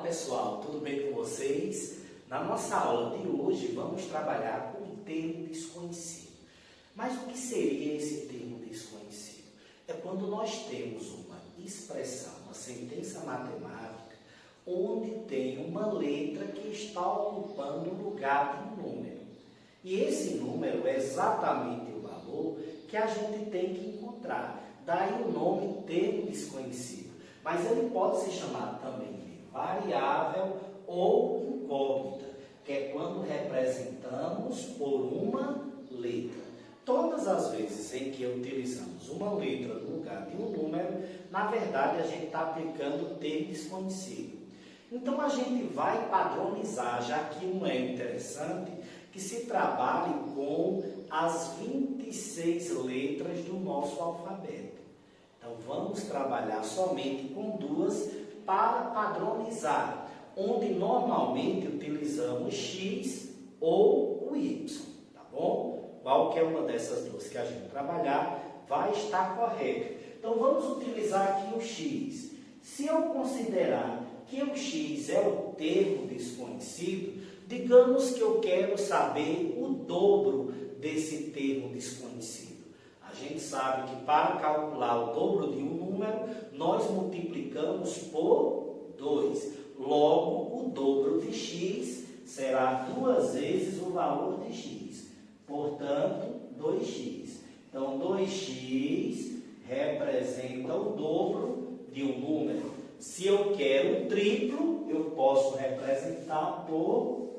pessoal, tudo bem com vocês? Na nossa aula de hoje vamos trabalhar com o termo desconhecido. Mas o que seria esse termo desconhecido? É quando nós temos uma expressão, uma sentença matemática, onde tem uma letra que está ocupando o lugar de um número. E esse número é exatamente o valor que a gente tem que encontrar. Daí o nome termo desconhecido. Mas ele pode ser chamado também de variável ou incógnita, que é quando representamos por uma letra. Todas as vezes em que utilizamos uma letra no lugar de um número, na verdade a gente está aplicando o termo desconhecido. Então a gente vai padronizar, já que não é interessante que se trabalhe com as 26 letras do nosso alfabeto. Então vamos trabalhar somente com duas para padronizar, onde normalmente utilizamos X ou o Y, tá bom? Qualquer uma dessas duas que a gente trabalhar vai estar correta. Então vamos utilizar aqui o X. Se eu considerar que o X é o termo desconhecido, digamos que eu quero saber o dobro desse termo desconhecido. A gente sabe que para calcular o dobro de um número, nós multiplicamos por 2. Logo, o dobro de x será 2 vezes o valor de x. Portanto, 2x. Então, 2x representa o dobro de um número. Se eu quero o triplo, eu posso representar por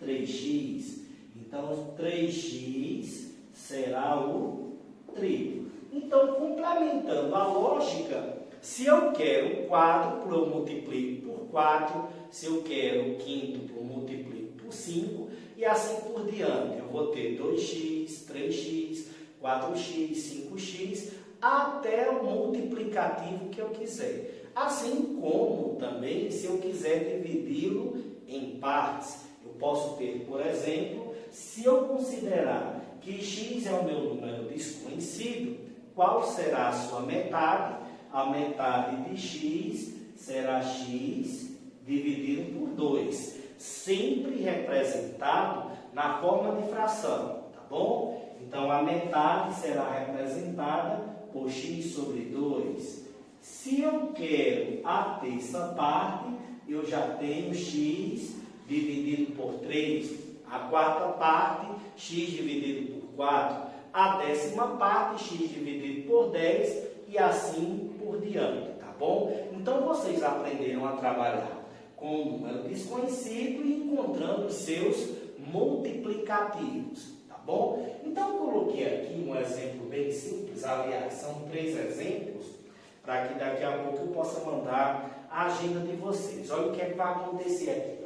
3x. Então, 3x será o triplo. Então, complementando a lógica, se eu quero o quádruplo, eu multiplico por 4. Se eu quero o quíntuplo, eu multiplico por 5. E assim por diante. Eu vou ter 2x, 3x, 4x, 5x, até o multiplicativo que eu quiser. Assim como também, se eu quiser dividi-lo em partes, eu posso ter, por exemplo, se eu considerar que x é o meu número desconhecido, qual será a sua metade? A metade de x será x dividido por 2, sempre representado na forma de fração, tá bom? Então, a metade será representada por x sobre 2. Se eu quero a terça parte, eu já tenho x dividido por 3. A quarta parte, x dividido por 4. A décima parte, x dividido por 10. E assim por diante, tá bom? Então, vocês aprenderam a trabalhar com um número desconhecido e encontrando os seus multiplicativos, tá bom? Então, eu coloquei aqui um exemplo bem simples. Aliás, são 3 exemplos, para que daqui a pouco eu possa mandar a agenda de vocês. Olha o que é que vai acontecer aqui.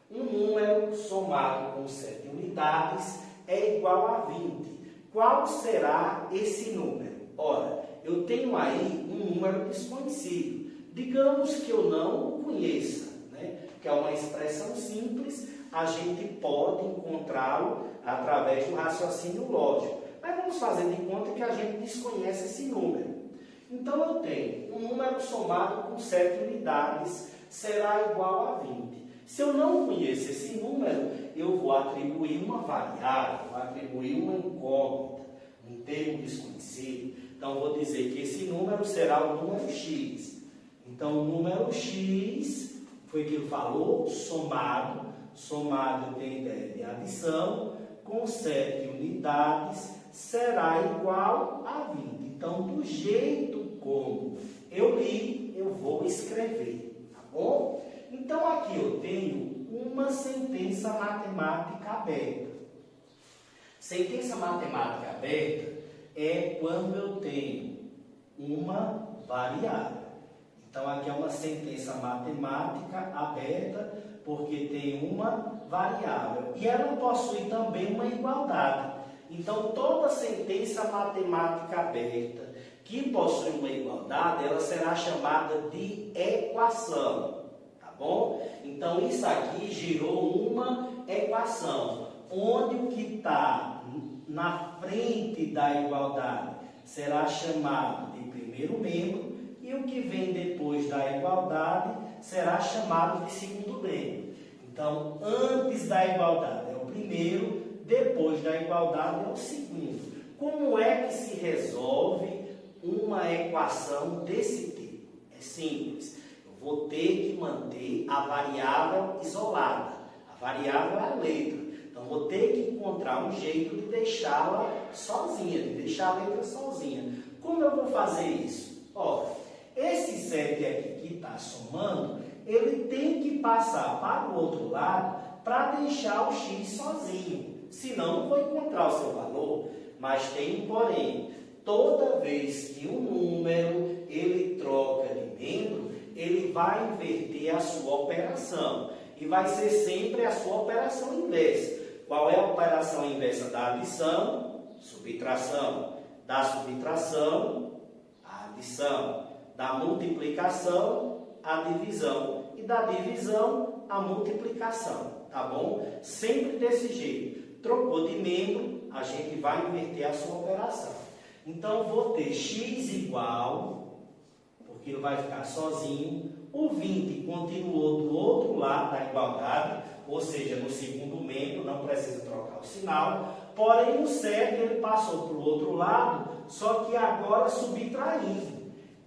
Um número somado com 7 unidades é igual a 20. Qual será esse número? Ora, eu tenho aí um número desconhecido. Digamos que eu não o conheça, né? Que é uma expressão simples, a gente pode encontrá-lo através do raciocínio lógico. Mas vamos fazer de conta que a gente desconhece esse número. Então, eu tenho um número somado com 7 unidades, será igual a 20. Se eu não conheço esse número, eu vou atribuir uma variável, vou atribuir uma incógnita, um termo desconhecido. Então, vou dizer que esse número será o número x. Então, o número x, foi o que ele falou, somado. Somado tem ideia de adição, com 7 unidades, será igual a 20. Então, do jeito como eu li, eu vou escrever, tá bom? Então, aqui eu tenho uma sentença matemática aberta. Sentença matemática aberta é quando eu tenho uma variável. Então, aqui é uma sentença matemática aberta, porque tem uma variável. E ela possui também uma igualdade. Então, toda sentença matemática aberta que possui uma igualdade, ela será chamada de equação. Bom? Então, isso aqui gerou uma equação, onde o que está na frente da igualdade será chamado de primeiro membro e o que vem depois da igualdade será chamado de segundo membro. Então, antes da igualdade é o primeiro, depois da igualdade é o segundo. Como é que se resolve uma equação desse tipo? É simples. Eu vou ter que manter a variável isolada. A variável é a letra. Então, vou ter que encontrar um jeito de deixá-la sozinha, de deixar a letra sozinha. Como eu vou fazer isso? Ora, esse 7 aqui que está somando, ele tem que passar para o outro lado para deixar o x sozinho. Senão, não vou encontrar o seu valor. Mas tem um porém. Toda vez que um número ele troca de membro, ele vai inverter a sua operação. E vai ser sempre a sua operação inversa. Qual é a operação inversa da adição? Subtração. Da subtração, a adição. Da multiplicação, a divisão. E da divisão, a multiplicação. Tá bom? Sempre desse jeito. Trocou de membro, a gente vai inverter a sua operação. Então, vou ter x igual, porque ele vai ficar sozinho. O 20 continuou do outro lado da igualdade, ou seja, no segundo membro, não precisa trocar o sinal. Porém, o 7 ele passou para o outro lado, só que agora subtraindo.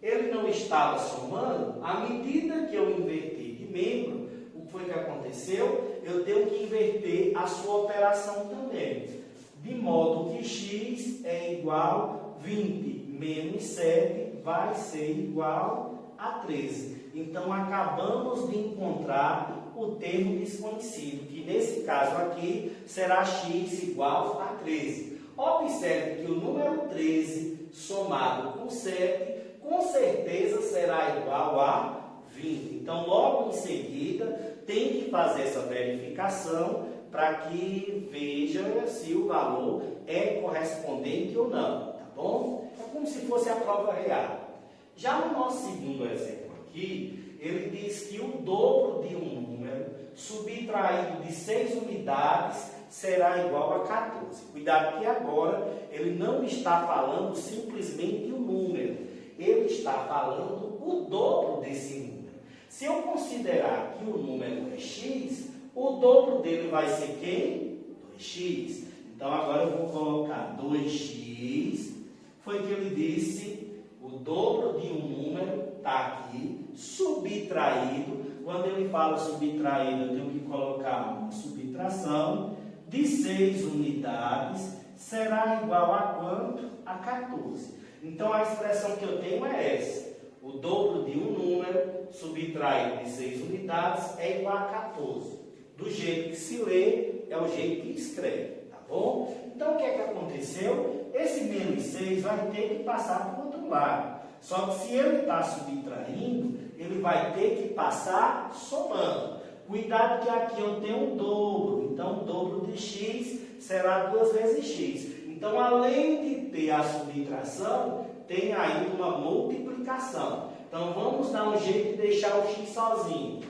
Ele não estava somando, à medida que eu inverter de membro, o que foi que aconteceu? Eu tenho que inverter a sua operação também. De modo que x é igual a 20 menos 7 vai ser igual a 13. Então, acabamos de encontrar o termo desconhecido, que nesse caso aqui será x igual a 13. Observe que o número 13 somado com 7, com certeza será igual a 20. Então, logo em seguida, tem que fazer essa verificação para que veja se o valor é correspondente ou não, tá bom? É como se fosse a prova real. Já no nosso segundo exemplo aqui, ele diz que o dobro de um número subtraído de 6 unidades será igual a 14. Cuidado que agora ele não está falando simplesmente o número, ele está falando o dobro desse número. Se eu considerar que o número é x, o dobro dele vai ser quem? 2x. Então, agora eu vou colocar 2x. Foi que ele disse, o dobro de um número está aqui, subtraído. Quando ele fala subtraído, eu tenho que colocar uma subtração de 6 unidades. Será igual a quanto? A 14. Então, a expressão que eu tenho é essa. O dobro de um número subtraído de 6 unidades é igual a 14. Do jeito que se lê, é o jeito que escreve, tá bom? Então, o que é que aconteceu? Esse menos 6 vai ter que passar para o outro lado. Só que se ele está subtraindo, ele vai ter que passar somando. Cuidado que aqui eu tenho um dobro. Então, o dobro de x será 2 vezes x. Então, além de ter a subtração, tem aí uma multiplicação. Então, vamos dar um jeito de deixar o x sozinho.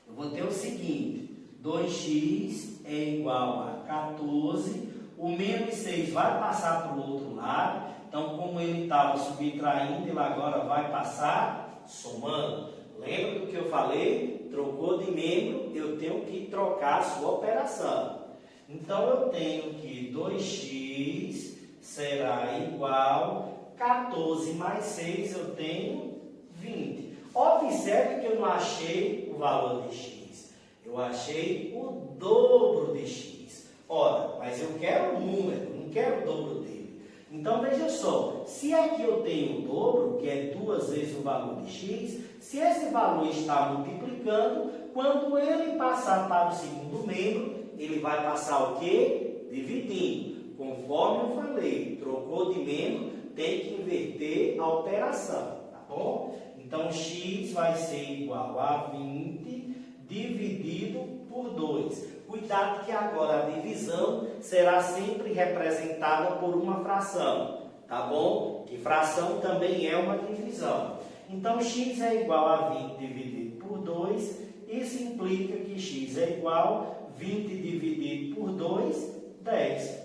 Eu vou ter o seguinte, 2x é igual a 14, o menos 6 vai passar para o outro lado, então como ele estava subtraindo, ele agora vai passar somando. Lembra do que eu falei? Trocou de membro, eu tenho que trocar a sua operação. Então eu tenho que 2x será igual a 14 mais 6, eu tenho 20. Observe que eu não achei o valor de x, eu achei o dobro de x. Ora, mas eu quero o número, não quero o dobro dele. Então, veja só, se aqui eu tenho o dobro, que é 2 vezes o valor de x, se esse valor está multiplicando, quando ele passar para o segundo membro, ele vai passar o quê? Dividindo. Conforme eu falei, trocou de membro, tem que inverter a operação, tá bom? Então, x vai ser igual a 20 dividido por 2. Cuidado que agora a divisão será sempre representada por uma fração, tá bom? Que fração também é uma divisão. Então, x é igual a 20 dividido por 2. Isso implica que x é igual a 20 dividido por 2, 10.